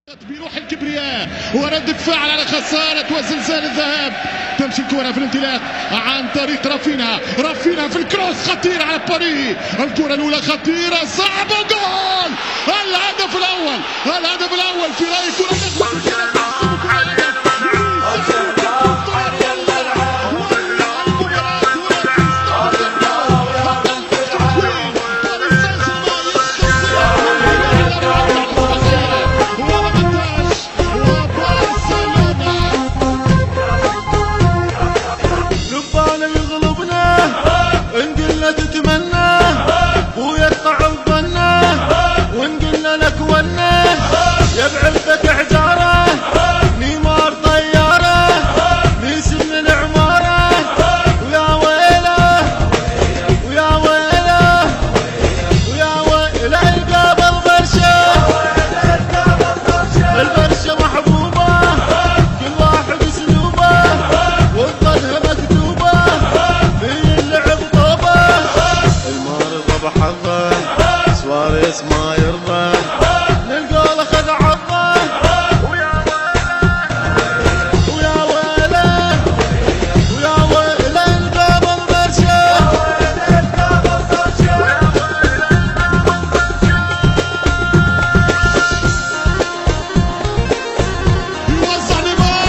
بروح الكبرياء ورد فعل على خسارة وزلزال الذهاب. تمشي الكرة في الانطلاق عن طريق رافينا في الكروس خطير على باري. الكرة الأولى خطيرة صعبة جول. الهدف الأول في رأي كرة سواريز ما يرضى للجول اخذ عضه ويا ويله القابل برشا يوزع نيمار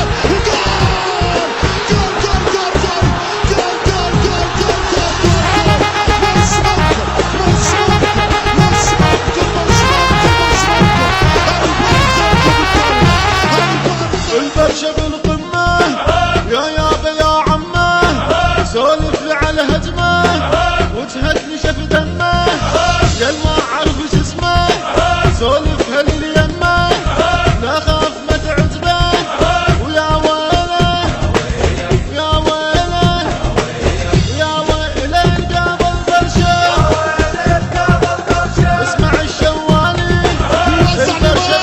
البرشا بالقمة يا يابا يا عمه سولف لي على هجمه وجهتني شف دمه يا ما اعرف ايش اسمه سولف هاللي يمه لا خاف ما تعجبه ويا ويله القابل برشا اسمع الشوالي البرشا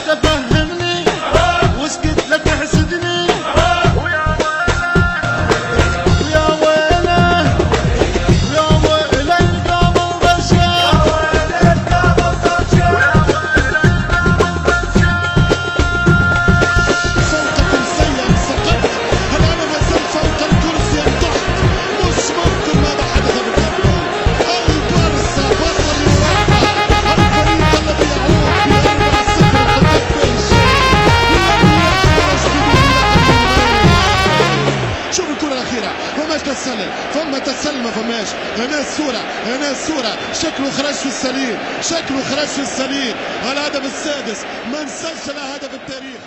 تفهمني واسكت لا تحسدني ويا ويله القابل برشا صوتك مسير سقطت. الآن ما زلت فوق الكرسي تحت. مش ممكن ماذا حدث بالكاميرون. البارسا بطل يوروبا. الفريق الذي يعود شوف الكرة الأخيرة فماش تسلل ما فماش. هنا الصورة شكله خرج في السليم. الهدف السادس من سجل هدف التاريخ.